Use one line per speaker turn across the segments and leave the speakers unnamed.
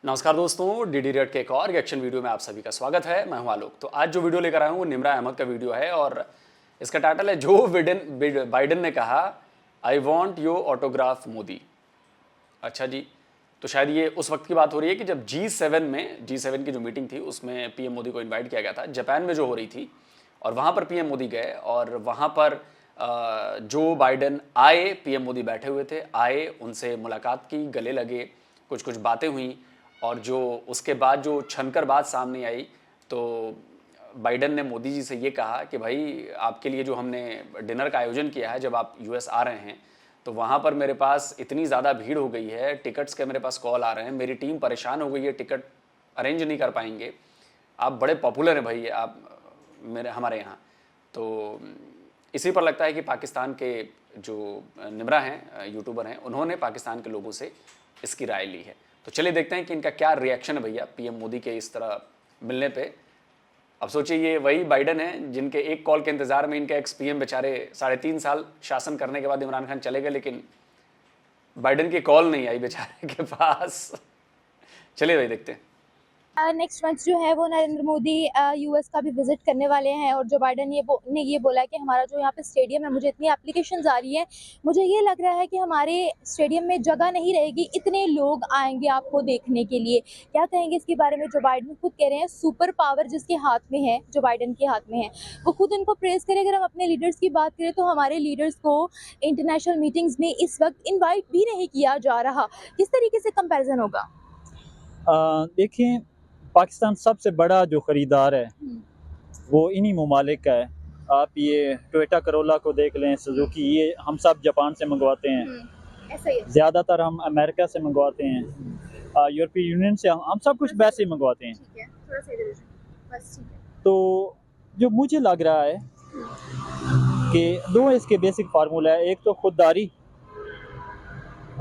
नमस्कार दोस्तों, DD red के एक और रिएक्शन वीडियो में आप सभी का स्वागत है। मैं हूं आलोक। तो आज जो वीडियो लेकर आया हूं वो निम्रा अहमद का वीडियो है और इसका टाइटल है जो बाइडेन ने कहा I want your autograph Modi. अच्छा जी, तो शायद ये उस वक्त की बात हो रही है कि जब G7 की जो मीटिंग थी उसमें पीएम मोदी को इन्वाइट किया गया था, जापान में जो हो रही थी, और वहाँ पर पीएम मोदी गए और वहाँ पर जो बाइडेन आए, पीएम मोदी बैठे हुए थे, आए, उनसे मुलाकात की, गले लगे, कुछ कुछ बातें हुई और जो उसके बाद जो छनकर बात सामने आई तो बाइडेन ने मोदी जी से ये कहा कि भाई आपके लिए जो हमने डिनर का आयोजन किया है, जब आप यूएस आ रहे हैं तो वहाँ पर मेरे पास इतनी ज़्यादा भीड़ हो गई है, टिकट्स के मेरे पास कॉल आ रहे हैं, मेरी टीम परेशान हो गई है, टिकट अरेंज नहीं कर पाएंगे, आप बड़े पॉपुलर हैं भाई आप हमारे यहाँ। तो इसी पर लगता है कि पाकिस्तान के जो निम्रा हैं, यूट्यूबर हैं, उन्होंने पाकिस्तान के लोगों से इसकी राय ली है। तो चलिए देखते हैं कि इनका क्या रिएक्शन है भैया पीएम मोदी के इस तरह मिलने पे। अब सोचिए ये वही बाइडेन है जिनके एक कॉल के इंतजार में इनके एक्स पीएम बेचारे 3.5 साल शासन करने के बाद इमरान खान चले गए, लेकिन बाइडेन की कॉल नहीं आई बेचारे के पास। चलिए भाई देखते हैं।
नेक्स्ट मंथ जो है वो नरेंद्र मोदी यूएस का भी विजिट करने वाले हैं और जो बाइडेन ने ये बोला है कि हमारा जो यहाँ पे स्टेडियम है, मुझे इतनी एप्लीकेशंस आ रही हैं, मुझे ये लग रहा है कि हमारे स्टेडियम में जगह नहीं रहेगी, इतने लोग आएंगे आपको देखने के लिए। क्या कहेंगे इसके बारे में? जो बाइडेन खुद कह रहे हैं सुपर पावर जिसके हाथ में है, जो बाइडेन के हाथ में है, वो खुद उनको प्रेस करे। अगर हम अपने लीडर्स की बात करें तो हमारे लीडर्स को इंटरनेशनल मीटिंग्स में इस वक्त इन्वाइट भी नहीं किया जा रहा। किस तरीके से कंपेरिजन होगा?
देखिए, पाकिस्तान सबसे बड़ा जो ख़रीदार है वो इन्हीं ममालिक का है। आप ये टोयोटा करोला को देख लें, सुजुकी, ये हम सब जापान से मंगवाते हैं,
ऐसा ही है।
ज़्यादातर हम अमेरिका से मंगवाते हैं, यूरोपीय यूनियन से हम सब कुछ वैसे ही मंगवाते हैं।
ठीक है, थोड़ा सा इधर बस ठीक है।
तो जो मुझे लग रहा है कि दो इसके बेसिक फार्मूला है, एक तो खुददारी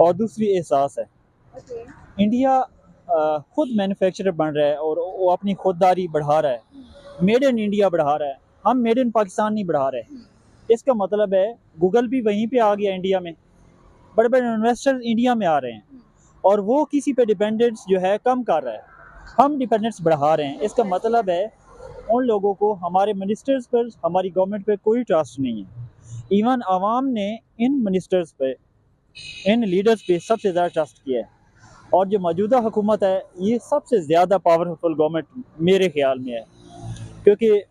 और दूसरी एहसास है।
ओके।
इंडिया खुद मैन्युफैक्चरर बन रहा है और वो अपनी खुददारी बढ़ा रहा है, मेड इन इंडिया बढ़ा रहा है, हम मेड इन पाकिस्तान नहीं बढ़ा रहे। इसका मतलब है गूगल भी वहीं पे आ गया इंडिया में, बड़े बड़े इन्वेस्टर्स इंडिया में आ रहे हैं और वो किसी पे डिपेंडेंस जो है कम कर रहा है, हम डिपेंडेंस बढ़ा रहे हैं। इसका मतलब है उन लोगों को, हमारे मिनिस्टर्स पर, हमारी गवर्नमेंट पे कोई ट्रस्ट नहीं है। इवन आवाम ने इन मिनिस्टर्स पे, इन लीडर्स पे सबसे ज़्यादा ट्रस्ट किया है और जो मौजूदा हुकूमत है ये सबसे ज़्यादा पावरफुल गवर्नमेंट मेरे ख्याल में है, क्योंकि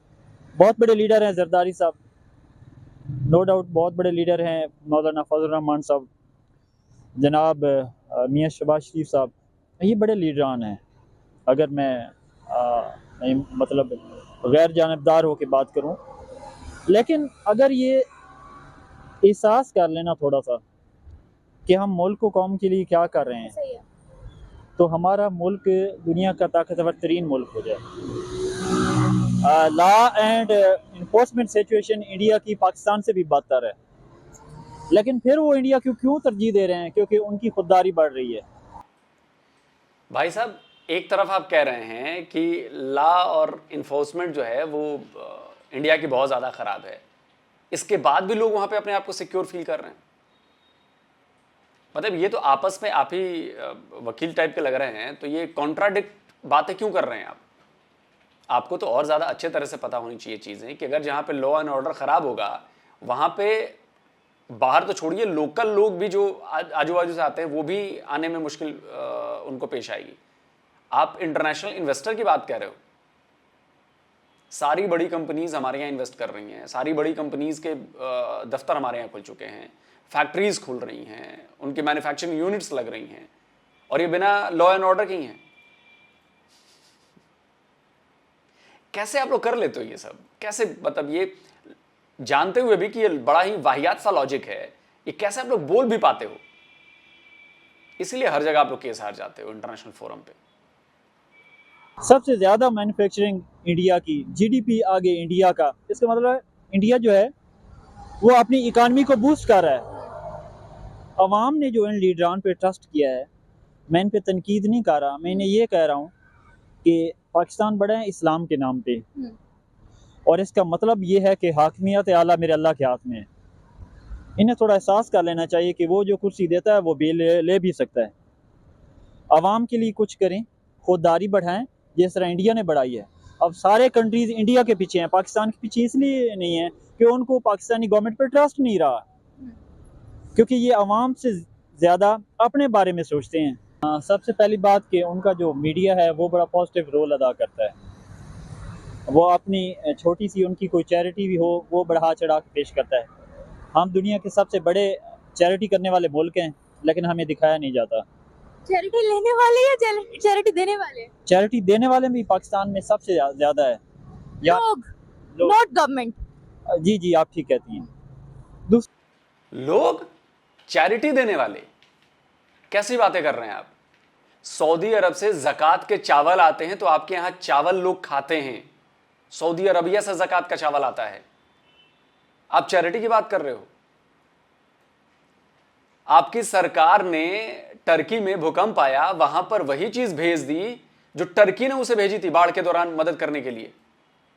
बहुत बड़े लीडर हैं जरदारी साहब, नो डाउट बहुत बड़े लीडर हैं, मौलाना फजल रहमान साहब, जनाब मियाँ शहबाज शरीफ साहब, ये बड़े लीडरान हैं। अगर मैं मतलब गैर जानबदार हो के बात करूं, लेकिन अगर ये एहसास कर लेना थोड़ा सा कि हम मुल्क को कौम के लिए क्या कर रहे हैं,
सही है।
तो हमारा मुल्क दुनिया का ताकतवर तरीन मुल्क हो जाए। Law and enforcement situation India की पाकिस्तान से भी बदतर है, लेकिन फिर वो इंडिया को क्यों तरजीह दे रहे हैं? क्योंकि उनकी खुददारी बढ़ रही है।
भाई साहब, एक तरफ आप कह रहे हैं कि लॉ और इन्फोर्समेंट जो है वो इंडिया की बहुत ज़्यादा ख़राब है, इसके बाद भी लोग वहाँ पे अपने आप को सिक्योर फील कर रहे हैं। मतलब ये तो आपस में आप ही वकील टाइप के लग रहे हैं, तो ये कॉन्ट्राडिक्ट बातें क्यों कर रहे हैं आप? आपको तो और ज़्यादा अच्छे तरह से पता होनी चाहिए चीज़ें कि अगर जहाँ पे लॉ एंड ऑर्डर ख़राब होगा वहाँ पे बाहर तो छोड़िए, लोकल लोग भी जो आजू बाजू से आते हैं वो भी आने में मुश्किल उनको पेश आएगी। आप इंटरनेशनल इन्वेस्टर की बात कह रहे हो, सारी बड़ी कंपनीज हमारे यहाँ इन्वेस्ट कर रही हैं, सारी बड़ी कंपनीज के दफ्तर हमारे यहाँ खुल चुके हैं, फैक्ट्रीज खुल रही हैं, उनकी मैन्युफैक्चरिंग यूनिट्स लग रही हैं, और ये बिना लॉ एंड ऑर्डर के ही हैं। कैसे आप लोग कर लेते हो ये सब? कैसे, मतलब ये जानते हुए भी कि ये बड़ा ही वाहियात सा लॉजिक है, ये कैसे आप लोग बोल भी पाते हो? इसीलिए हर जगह आप लोग केस हार जाते हो इंटरनेशनल फोरम पे।
सबसे ज़्यादा मैन्युफैक्चरिंग इंडिया की, जीडीपी आगे इंडिया का, इसका मतलब है इंडिया जो है वो अपनी इकानमी को बूस्ट कर रहा है। अवाम ने जो इन लीडरान पे ट्रस्ट किया है, मैं इन पे तनकीद नहीं कर रहा, मैं इन्हें ये कह रहा हूँ कि पाकिस्तान बड़ा है इस्लाम के नाम पे, और इसका मतलब ये है कि हाकमियत आला मेरे अल्लाह के हाथ में है। इन्हें थोड़ा एहसास कर लेना चाहिए कि वो जो कुर्सी देता है वो भी ले भी सकता है। आवाम के लिए कुछ करें, खुददारी बढ़ाएं जिस तरह इंडिया ने बढ़ाई है। अब सारे कंट्रीज इंडिया के पीछे हैं, पाकिस्तान के पीछे इसलिए नहीं है कि उनको पाकिस्तानी गवर्नमेंट पर ट्रस्ट नहीं रहा, क्योंकि ये अवाम से ज़्यादा अपने बारे में सोचते हैं। सबसे पहली बात कि उनका जो मीडिया है वो बड़ा पॉजिटिव रोल अदा करता है। वो अपनी छोटी सी उनकी कोई चैरिटी भी हो वो बढ़ा चढ़ा के पेश करता है। हम दुनिया के सबसे बड़े चैरिटी करने वाले मुल्क हैं, लेकिन हमें दिखाया नहीं जाता।
चैरिटी लेने वाले या चैरिटी देने वाले?
चैरिटी देने वाले भी पाकिस्तान में सबसे ज़्यादा है।
लोग, नॉट गवर्नमेंट।
जी जी, आप ठीक कहती हैं।
लोग चैरिटी देने वाले, कैसी बातें कर रहे हैं आप? सऊदी अरब से ज़कात के चावल आते हैं, तो आपके यहां चावल लोग खाते हैं। सऊदी अरबिया से ज़कात का चावल आता है, आप चैरिटी की बात कर रहे हो? आपकी सरकार ने टर्की में भूकंप आया, वहां पर वही चीज भेज दी जो टर्की ने उसे भेजी थी बाढ़ के दौरान मदद करने के लिए,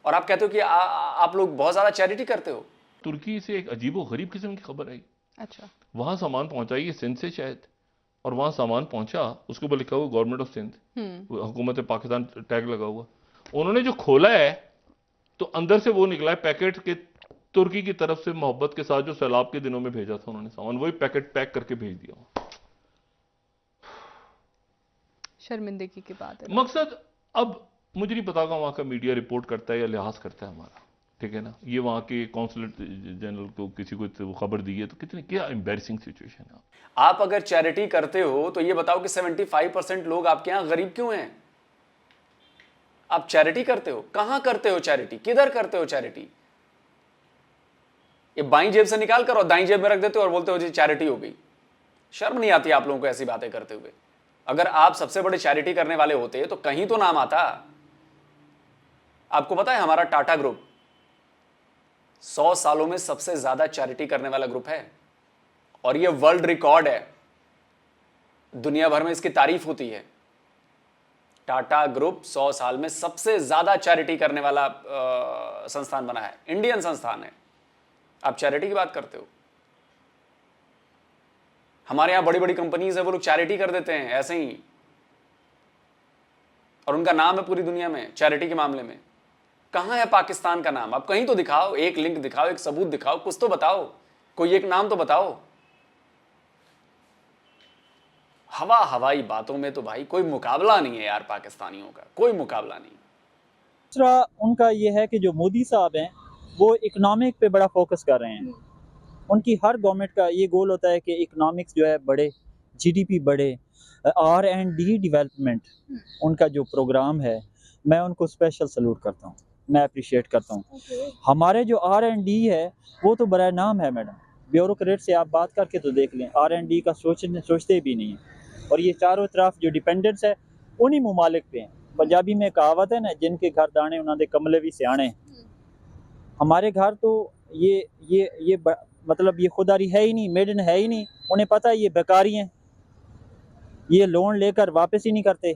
और आप कहते हो कि आप लोग बहुत ज्यादा चैरिटी करते हो।
तुर्की से एक अजीबो गरीब किस्म की खबर आई।
अच्छा,
वहां सामान पहुंचाइए सिंध से शायद, और वहां सामान पहुंचा, उसके ऊपर लिखा हुआ गवर्नमेंट ऑफ सिंध, हुकूमत पाकिस्तान टैग लगा हुआ। उन्होंने जो खोला है तो अंदर से वो निकला है पैकेट के, तुर्की की तरफ से मोहब्बत के साथ जो सैलाब के दिनों में भेजा था उन्होंने सामान, वही पैकेट पैक करके भेज दिया।
शर्मिंदगी की बात है।
मकसद, अब मुझे नहीं पता वहां का मीडिया रिपोर्ट करता है या लिहाज करता है हमारा, ठीक है ना। ये वहां के कौंसलेट जनरल को किसी को खबर दी है, तो कितनी क्या एम्बैरेसिंग सिचुएशन है।
आप अगर चैरिटी करते हो तो ये बताओ कि 75% लोग आपके यहां गरीब क्यों हैं? आप चैरिटी करते हो, कहां करते हो चैरिटी, किधर करते हो चैरिटी? ये बाईं जेब से निकाल कर और दाईं जेब में रख देते हो और बोलते हो जी चैरिटी हो गई। शर्म नहीं आती आप लोगों को ऐसी बातें करते हुए? अगर आप सबसे बड़े चैरिटी करने वाले होते तो कहीं तो नाम आता। आपको पता है हमारा टाटा ग्रुप 100 सालों में सबसे ज्यादा चैरिटी करने वाला ग्रुप है, और यह वर्ल्ड रिकॉर्ड है, दुनिया भर में इसकी तारीफ होती है। टाटा ग्रुप 100 साल में सबसे ज्यादा चैरिटी करने वाला संस्थान बना है, इंडियन संस्थान है। आप चैरिटी की बात करते हो? हमारे यहां बड़ी बड़ी कंपनीज है, वो लोग चैरिटी कर देते हैं ऐसे ही, और उनका नाम है पूरी दुनिया में चैरिटी के मामले में। कहां है पाकिस्तान का नाम? आप कहीं तो दिखाओ, एक लिंक दिखाओ, एक सबूत दिखाओ, कुछ तो बताओ, कोई एक नाम तो बताओ। हवाई बातों में तो भाई कोई मुकाबला नहीं है यार, पाकिस्तानियों का कोई मुकाबला नहीं।
दूसरा उनका ये है कि जो मोदी साहब हैं वो इकोनॉमिक पे बड़ा फोकस कर रहे हैं। उनकी हर गवर्नमेंट का ये गोल होता है कि इकोनॉमिक्स जो है बढ़े, जीडीपी बढ़े, R&D डेवलपमेंट उनका जो प्रोग्राम है, मैं उनको स्पेशल सल्यूट करता हूँ, मैं अप्रिशिएट करता हूँ। हमारे जो R&D है वो तो बड़ा नाम है मैडम, ब्यूरोक्रेट से आप बात करके तो देख लें, R&D का सोचते भी नहीं है। और ये चारों तरफ जो डिपेंडेंस है उन्हीं ममालिक पे हैं। पंजाबी में कहावत है ना, जिनके घर दाने उन्होंने कमले भी सियाने। हमारे घर तो ये मतलब ये खुदारी है ही नहीं, मेड इन है ही नहीं। उन्हें पता है ये बेकारी हैं, ये लोन लेकर वापस ही नहीं करते।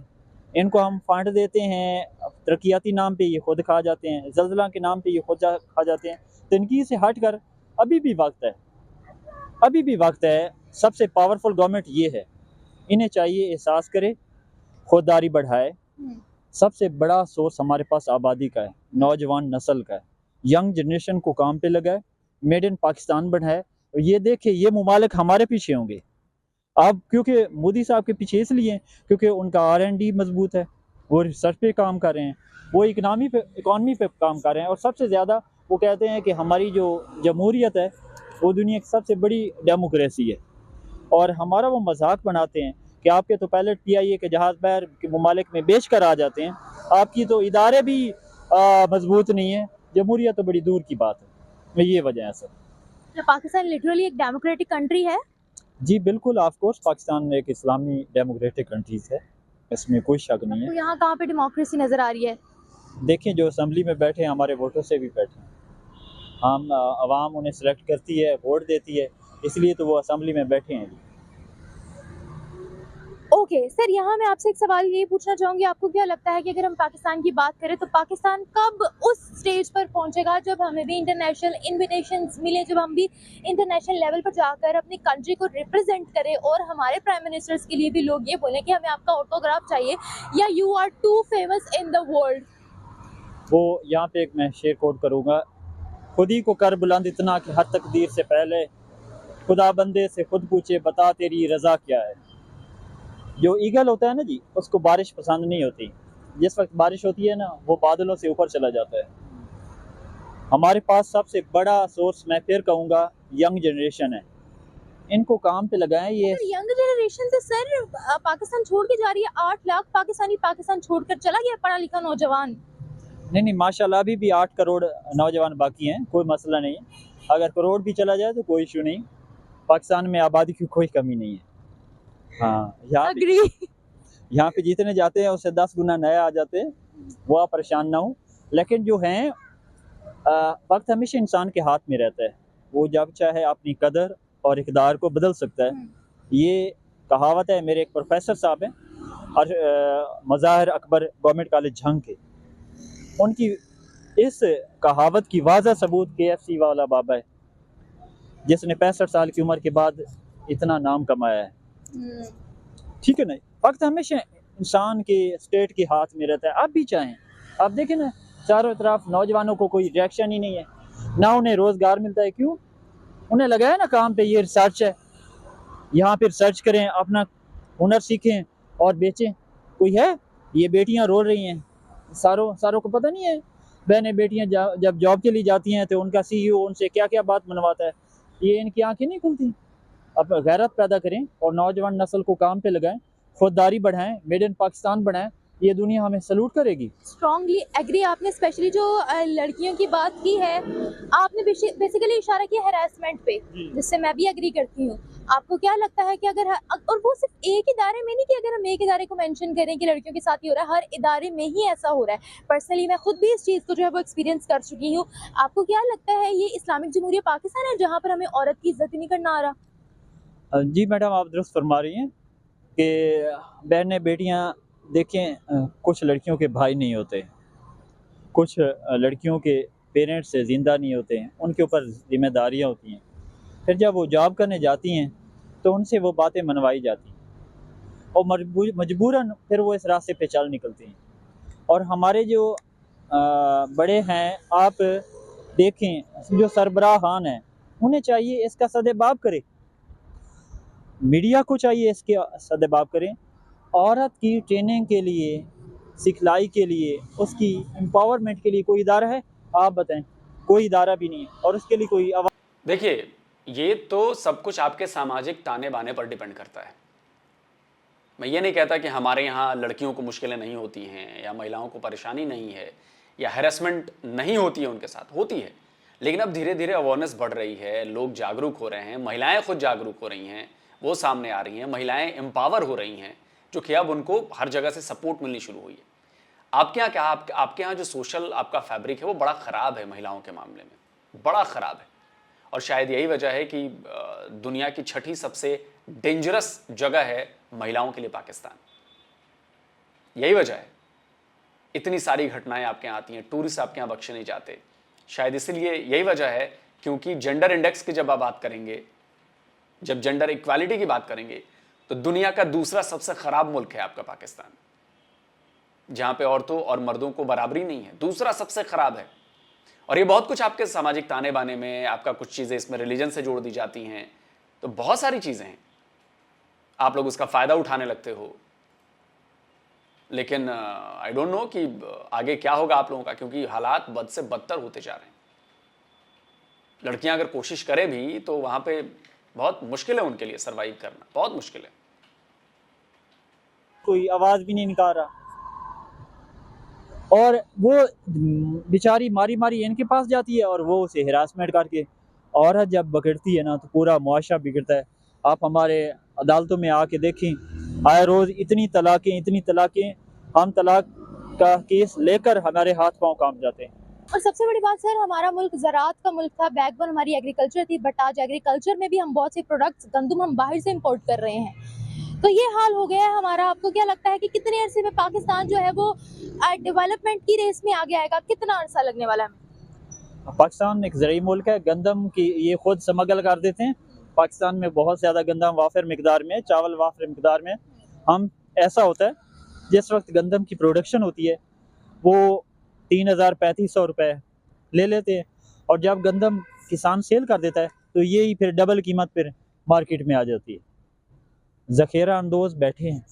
इनको हम फंड देते हैं तरक्याती नाम पे, ये खुद खा जाते हैं, जल्जला के नाम पे ये खुद खा जाते हैं। तो इनकी से हट कर अभी भी वक्त है। सबसे पावरफुल गवर्नमेंट ये है, इन्हें चाहिए एहसास करे, खुददारी बढ़ाए। सबसे बड़ा सोर्स हमारे पास आबादी का है, नौजवान नस्ल का है, यंग जनरेशन को काम पे लगाए, मेड इन पाकिस्तान बढ़ाए। ये देखे ये ममालिक हमारे पीछे होंगे अब, क्योंकि मोदी साहब के पीछे इसलिए क्योंकि उनका R&D मजबूत है, वो रिसर्च पे काम कर रहे हैं, वो इकनॉमी पे काम कर रहे हैं। और सबसे ज़्यादा वो कहते हैं कि हमारी जो जमहूरियत है वो दुनिया की सबसे बड़ी डेमोक्रेसी है। और हमारा वो मजाक बनाते हैं कि आपके तो पायलट PIA के जहाज़ बाहर के ममालिक में बेच कर आ जाते हैं, आपकी तो इदारे भी मजबूत नहीं है, जमहूरियत तो बड़ी दूर की बात है। ये वजह है सर।
तो पाकिस्तान लिटरली एक डेमोक्रेटिक कंट्री है?
जी बिल्कुल, ऑफ कोर्स पाकिस्तान एक इस्लामी डेमोक्रेटिक कंट्रीज है, इसमें कोई शक नहीं है।
तो यहाँ कहाँ पे डेमोक्रेसी नज़र आ रही है?
देखें जो असेंबली में बैठे हैं हमारे वोटों से भी बैठे हैं, हम आवाम उन्हें सेलेक्ट करती है, वोट देती है, इसलिए तो वो असेंबली में बैठे हैं।
ओके सर, यहाँ मैं आपसे एक सवाल ये पूछना चाहूँगी, आपको क्या लगता है कि अगर हम पाकिस्तान की बात करें तो पाकिस्तान कब उस स्टेज पर पहुँचेगा जब हमें भी इंटरनेशनल इन्विटेशंस मिले, जब हम भी इंटरनेशनल लेवल पर जाकर अपनी कंट्री को रिप्रेजेंट करें और हमारे प्राइम मिनिस्टर्स के लिए भी लोग ये बोलें कि हमें आपका ऑटोग्राफ चाहिए या you are too famous in the world?
वो यहाँ पे एक मैं शेर कोट करूँगा, खुद ही को कर बुलंद इतना कि हर तकदीर से पहले खुदा बंदे से खुद पूछे बता तेरी रज़ा क्या है। जो ईगल होता है ना जी, उसको बारिश पसंद नहीं होती। जिस वक्त बारिश होती है ना, वो बादलों से ऊपर चला जाता है। हमारे पास सबसे बड़ा सोर्स मैं फिर कहूँगा यंग जनरेशन है, इनको काम पे लगाएं। ये
यंग जनरेशन तो सर पाकिस्तान छोड़ के जा रही है। 8 लाख पाकिस्तानी पाकिस्तान छोड़कर चला गया, पढ़ा लिखा नौजवान।
नहीं, माशाल्लाह अभी भी 8 करोड़ नौजवान बाकी हैं, कोई मसला नहीं है। अगर करोड़ भी चला जाए तो कोई इशू नहीं, पाकिस्तान में आबादी की कोई कमी नहीं है। हाँ, यहाँ पे जितने जाते हैं उससे 10 गुना नए आ जाते हैं, वो आप परेशान ना हो। लेकिन जो हैं वक्त हमेशा इंसान के हाथ में रहता है, वो जब चाहे अपनी कदर और इक़दार को बदल सकता है। ये कहावत है, मेरे एक प्रोफेसर साहब हैं और मज़ाहिर अकबर गवर्नमेंट कॉलेज झंग के, उनकी इस कहावत की वाज़ह सबूत KFC वाला बाबा है, जिसने 65 साल की उम्र के बाद इतना नाम कमाया है। ठीक है ना, वक्त हमेशा इंसान के स्टेट के हाथ में रहता है। आप भी चाहें, आप देखें ना, चारों तरफ नौजवानों को कोई रिएक्शन ही नहीं है, ना उन्हें रोज़गार मिलता है। क्यों? उन्हें लगा है ना काम पे ये रिसर्च है, यहाँ पे रिसर्च करें, अपना हुनर सीखें और बेचें। कोई है? ये बेटियाँ रो रही हैं, सारों को पता नहीं है। बहनें बेटियाँ जब जॉब के लिए जाती हैं तो उनका CEO उनसे क्या क्या बात मनवाता है, ये इनकी आंखें नहीं खुलती। अब गैरत पैदा करें और नौजवान नस्ल को काम पे लगाएं, खुददारी बढ़ाएं, मेड इन पाकिस्तान बनाएं, ये दुनिया हमें सलूट करेगी।
Strongly agree. आपने स्पेशली जो लड़कियों की बात की है, आपने बेसिकली इशारा किया हैरेसमेंट पे, जिससे मैं भी एग्री करती हूँ। आपको क्या लगता है कि अगर, और वो सिर्फ एक इदारे में नहीं कि अगर हम एक इदारे को मेंशन करें कि लड़कियों के साथ ही हो रहा है, हर इदारे में ही ऐसा हो रहा है। पर्सनली मैं खुद भी इस चीज़ को जो है वो एक्सपीरियंस कर चुकी हूँ। आपको क्या लगता है ये इस्लामिक जमहूरिया पाकिस्तान है जहाँ पर हमें औरत की इज्जत ही नहीं करना आ रहा?
जी मैडम, आप दुरुस्त फरमा रही हैं कि बहनें बेटियाँ देखें, कुछ लड़कियों के भाई नहीं होते, कुछ लड़कियों के पेरेंट्स ज़िंदा नहीं होते हैं, उनके ऊपर जिम्मेदारियाँ होती हैं। फिर जब वो जॉब करने जाती हैं तो उनसे वो बातें मनवाई जाती हैं और मजबूरन फिर वो इस रास्ते पे चल निकलती हैं। और हमारे जो बड़े हैं, आप देखें, जो सरबराहान हैं, उन्हें चाहिए इसका सदेबाब करें, मीडिया को चाहिए इसके सदेबाब करें। औरत की ट्रेनिंग के लिए, सिखलाई के लिए, उसकी एम्पावरमेंट के लिए कोई इदारा है? आप बताएं, कोई इदारा भी नहीं है। और उसके लिए कोई
देखिए, ये तो सब कुछ आपके सामाजिक ताने बाने पर डिपेंड करता है। मैं ये नहीं कहता कि हमारे यहाँ लड़कियों को मुश्किलें नहीं होती हैं या महिलाओं को परेशानी नहीं है या हैरेसमेंट नहीं होती है, उनके साथ होती है। लेकिन अब धीरे धीरे अवेयरनेस बढ़ रही है, लोग जागरूक हो रहे हैं, महिलाएं खुद जागरूक हो रही हैं, वो सामने आ रही हैं, महिलाएं एम्पावर हो रही हैं, जो कि अब उनको हर जगह से सपोर्ट मिलनी शुरू हुई है। आपके यहाँ क्या, आपके यहाँ जो सोशल आपका फैब्रिक है वो बड़ा ख़राब है, महिलाओं के मामले में बड़ा ख़राब है। और शायद यही वजह है कि दुनिया की 6ठी सबसे डेंजरस जगह है महिलाओं के लिए पाकिस्तान। यही वजह है, इतनी सारी घटनाएं आपके यहाँ आती हैं, टूरिस्ट आपके यहाँ बख्शे नहीं जाते। शायद इसलिए यही वजह है, क्योंकि जेंडर इंडेक्स की जब आप बात करेंगे, जब जेंडर इक्वालिटी की बात करेंगे, तो दुनिया का दूसरा सबसे खराब मुल्क है आपका पाकिस्तान, जहां पे औरतों और मर्दों को बराबरी नहीं है, दूसरा सबसे खराब है। और ये बहुत कुछ आपके सामाजिक ताने बाने में, आपका कुछ चीजें इसमें रिलीजन से जोड़ दी जाती हैं, तो बहुत सारी चीजें हैं, आप लोग उसका फायदा उठाने लगते हो। लेकिन आई डोंट नो कि आगे क्या होगा आप लोगों का, क्योंकि हालात बद से बदतर होते जा रहे हैं। लड़कियां अगर कोशिश करें भी तो वहां पे बहुत मुश्किल है उनके लिए सरवाइव करना, बहुत मुश्किल है।
कोई आवाज भी नहीं निकाल रहा, और वो बेचारी मारी मारी इनके पास जाती है और वो उसे हिरासमेंट करके, औरत जब पकड़ती है ना तो पूरा मुआशरा बिगड़ता है। आप हमारे अदालतों में आके देखें, आए रोज इतनी तलाकें, हम तलाक का केस लेकर हमारे हाथ पांव कांप जाते हैं।
और सबसे बड़ी बात सर, हमारा मुल्क ज़राअत का मुल्क था, बैकबोन हमारी एग्रीकल्चर थी, बट आज एग्रीकल्चर में भी हम बहुत से प्रोडक्ट्स, गंदम हम बाहर से इंपोर्ट कर रहे हैं। तो ये हाल हो गया है हमारा। आपको क्या लगता है कि कितने अरसे में पाकिस्तान जो है वो डेवलपमेंट की रेस में आगे आएगा? कितना अरसा लगने वाला है?
पाकिस्तान एक ज़रूरी मुल्क है, गंदम की ये खुद स्मगल कर देते हैं। पाकिस्तान में बहुत ज़्यादा गंदम वाफिर मिकदार में, चावल वाफिर मिकदार में। हम ऐसा होता है जिस वक्त गंदम की प्रोडक्शन होती है वो 3,000-3,500 रुपये ले लेते हैं, और जब गंदम किसान सेल कर देता है तो यही फिर डबल कीमत फिर मार्केट में आ जाती है। ज़ख़ीरा अंदोज़ बैठे हैं,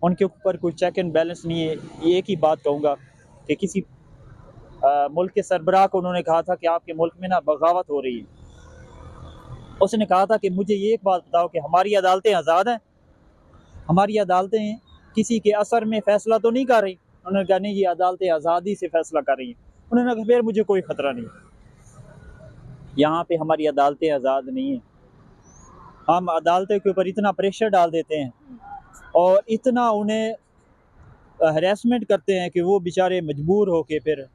उनके ऊपर कोई चेक एंड बैलेंस नहीं है। एक ही बात कहूँगा कि किसी मुल्क के सरबराह को उन्होंने कहा था कि आपके मुल्क में ना बगावत हो रही है। उसने कहा था कि मुझे ये एक बात बताओ कि हमारी अदालतें आज़ाद हैं, हमारी अदालतें किसी के असर में फ़ैसला तो नहीं कर रही? उन्होंने कहा नहीं, ये अदालतें आज़ादी से फ़ैसला कर रही हैं। उन्होंने कहा फिर मुझे कोई ख़तरा नहीं। यहाँ पे हमारी अदालतें आज़ाद नहीं हैं। हम अदालतों के ऊपर इतना प्रेशर डाल देते हैं और इतना उन्हें हरासमेंट करते हैं कि वो बेचारे मजबूर होके फिर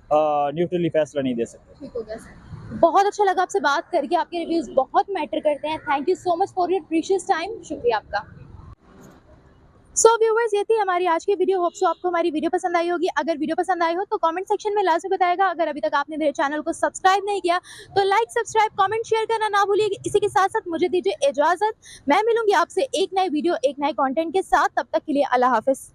न्यूट्रली फैसला नहीं दे सकते।
ठीक हो गया सर। बहुत अच्छा लगा आपसे बात करके, आपके रिव्यूज बहुत मैटर करते हैं। Thank you so much for your precious time. शुक्रिया आपका। सो व्यूवर्स, ये थी हमारी आज की वीडियो। होप सो आपको हमारी वीडियो पसंद आई होगी। अगर वीडियो पसंद आई हो तो कमेंट सेक्शन में लाजमी बताएगा। अगर अभी तक आपने मेरे चैनल को सब्सक्राइब नहीं किया तो लाइक, सब्सक्राइब, कमेंट, शेयर करना ना भूलिए। इसी के साथ साथ मुझे दीजिए इजाजत। मैं मिलूंगी आपसे एक नई वीडियो, एक नए कंटेंट के साथ। तब तक के लिए अल्लाह हाफिज।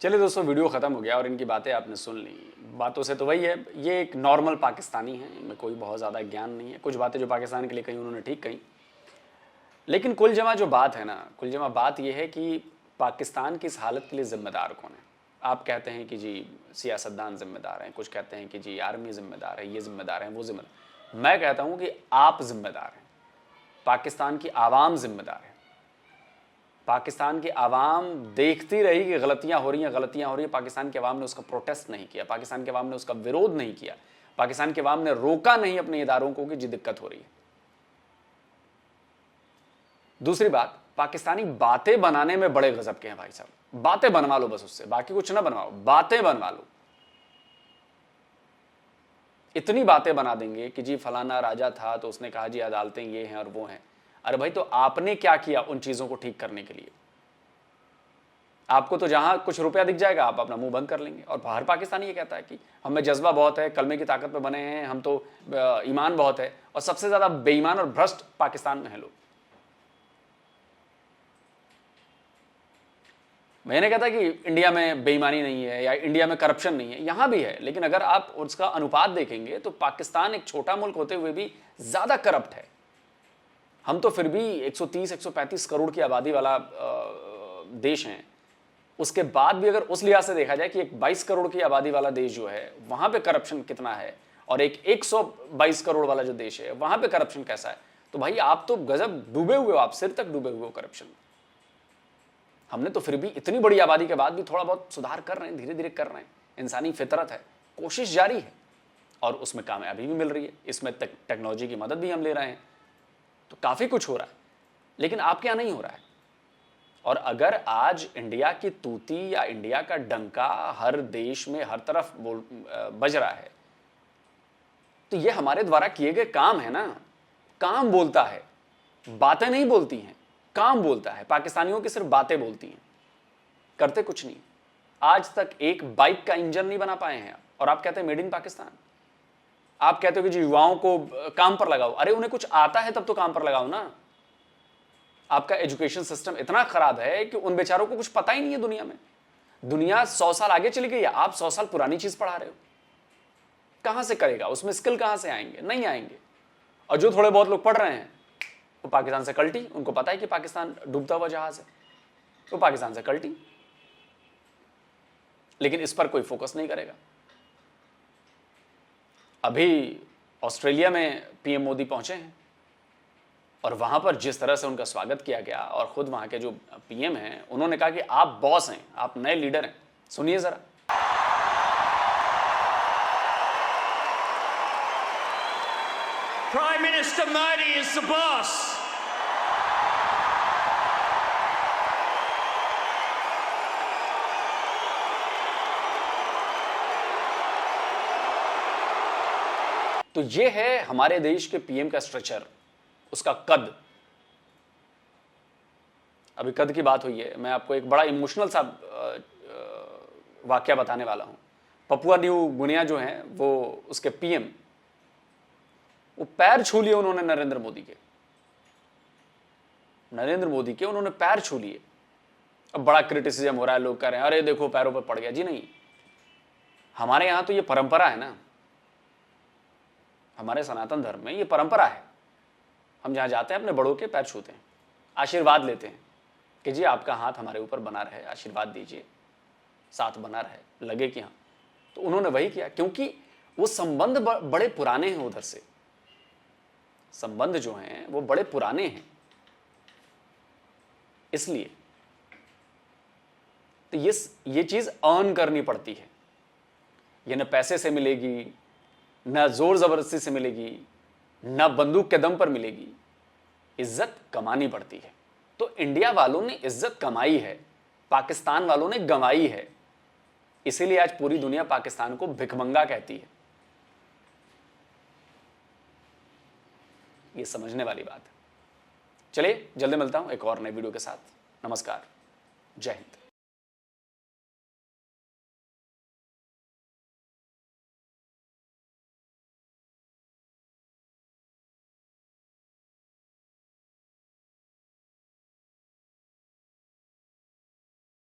चलिए दोस्तों, वीडियो ख़त्म हो गया और इनकी बातें आपने सुन ली। बातों से तो वही है, ये एक नॉर्मल पाकिस्तानी है, इनमें कोई बहुत ज़्यादा ज्ञान नहीं है। कुछ बातें जो पाकिस्तान के लिए कही उन्होंने ठीक कही, लेकिन कुल जमा जो बात है ना, कुल जमा बात ये है कि पाकिस्तान की इस हालत के लिए ज़िम्मेदार कौन है? आप कहते हैं कि जी सियासतदान ज़िम्मेदार हैं, कुछ कहते हैं कि जी आर्मी ज़िम्मेदार है, ये ज़िम्मेदार है, वो ज़िम्मेदार। मैं कहता हूँ कि आप ज़िम्मेदार हैं, पाकिस्तान की आवाम ज़िम्मेदार है। पाकिस्तान की आवाम देखती रही कि गलतियां हो रही हैं। पाकिस्तान की आवाम ने उसका प्रोटेस्ट नहीं किया, पाकिस्तान की आवाम ने उसका विरोध नहीं किया, पाकिस्तान की आवाम ने रोका नहीं अपने इदारों को कि जी दिक्कत हो रही है। दूसरी बात, पाकिस्तानी बातें बनाने में बड़े गजब के हैं भाई साहब। बातें बनवा लो बस उससे, बाकी कुछ ना बनवाओ, बातें बनवा लो। इतनी बातें बना देंगे कि जी फलाना राजा था तो उसने कहा जी अदालतें ये हैं और वो हैं। अरे भाई, तो आपने क्या किया उन चीजों को ठीक करने के लिए? आपको तो जहां कुछ रुपया दिख जाएगा आप अपना मुंह बंद कर लेंगे। और हर पाकिस्तानी ये कहता है कि हमें जज्बा बहुत है, कलमे की ताकत पे बने हैं, हम तो ईमान बहुत है। और सबसे ज्यादा बेईमान और भ्रष्ट पाकिस्तान में है लोग। मैं नहीं कहता कि इंडिया में बेईमानी नहीं है या इंडिया में करप्शन नहीं है, यहां भी है, लेकिन अगर आप उसका अनुपात देखेंगे तो पाकिस्तान एक छोटा मुल्क होते हुए भी ज्यादा करप्ट है। हम तो फिर भी 130-135 करोड़ की आबादी वाला देश हैं। उसके बाद भी अगर उस लिहाज से देखा जाए कि एक 22 करोड़ की आबादी वाला देश जो है वहां पे करप्शन कितना है, और एक 122 करोड़ वाला जो देश है वहां पे करप्शन कैसा है, तो भाई आप तो गजब डूबे हुए हो, आप सिर तक डूबे हुए हो करप्शन में। हमने तो फिर भी इतनी बड़ी आबादी के बाद भी थोड़ा बहुत सुधार कर रहे हैं, धीरे धीरे कर रहे हैं। इंसानी फितरत है, कोशिश जारी है और उसमें कामयाबी भी मिल रही है। इसमें टेक्नोलॉजी की मदद भी हम ले रहे हैं, तो काफी कुछ हो रहा है, लेकिन आपके यहां नहीं हो रहा है। और अगर आज इंडिया की तूती या इंडिया का डंका हर देश में हर तरफ बज रहा है, तो ये हमारे द्वारा किए गए काम है ना। काम बोलता है, बातें नहीं बोलती हैं, काम बोलता है। पाकिस्तानियों की सिर्फ बातें बोलती हैं, करते कुछ नहीं। आज तक एक बाइक का इंजन नहीं बना पाए हैं, और आप कहते हैं मेड इन पाकिस्तान। आप कहते हो कि जी युवाओं को काम पर लगाओ। अरे उन्हें कुछ आता है तब तो काम पर लगाओ ना। आपका एजुकेशन सिस्टम इतना खराब है कि उन बेचारों को कुछ पता ही नहीं है दुनिया में। दुनिया 100 साल आगे चली गई है, आप 100 साल पुरानी चीज पढ़ा रहे हो। कहां से करेगा, उसमें स्किल कहां से आएंगे? नहीं आएंगे। और जो थोड़े बहुत लोग पढ़ रहे हैं वो पाकिस्तान से कल्टी, उनको पता है कि पाकिस्तान डूबता हुआ जहाज है, वो पाकिस्तान से कल्टी, लेकिन इस पर कोई फोकस नहीं करेगा। अभी ऑस्ट्रेलिया में पीएम मोदी पहुंचे हैं और वहां पर जिस तरह से उनका स्वागत किया गया, और खुद वहां के जो पीएम हैं उन्होंने कहा कि आप बॉस हैं, आप नए लीडर हैं। सुनिए जरा।
Prime Minister Modi is the boss.
तो ये है हमारे देश के पीएम का स्ट्रक्चर, उसका कद। अभी कद की बात हुई है, मैं आपको एक बड़ा इमोशनल सा वाकया बताने वाला हूं। पपुआ न्यू गुनिया जो है वो उसके पीएम, वो पैर छू लिए उन्होंने नरेंद्र मोदी के उन्होंने पैर छू लिए। अब बड़ा क्रिटिसिज्म हो रहा है, लोग कह रहे हैं अरे देखो पैरों पर पड़ गया। जी नहीं, हमारे यहां तो ये परंपरा है ना, हमारे सनातन धर्म में ये परंपरा है। हम जहां जाते हैं अपने बड़ों के पैर छूते हैं, आशीर्वाद लेते हैं कि जी आपका हाथ हमारे ऊपर बना रहे, आशीर्वाद दीजिए, साथ बना रहे, लगे कि हाँ। तो उन्होंने वही किया, क्योंकि वो संबंध बड़े पुराने हैं, उधर से संबंध जो हैं वो बड़े पुराने हैं, इसलिए तो ये चीज अर्न करनी पड़ती है। ये न पैसे से मिलेगी, न जोर जबरदस्ती से मिलेगी, न बंदूक के दम पर मिलेगी, इज्जत कमानी पड़ती है। तो इंडिया वालों ने इज्जत कमाई है, पाकिस्तान वालों ने गंवाई है, इसीलिए आज पूरी दुनिया पाकिस्तान को भिखमंगा कहती है। ये समझने वाली बात है। चलिए जल्दी मिलता हूं एक और नए वीडियो के साथ। नमस्कार, जय हिंद।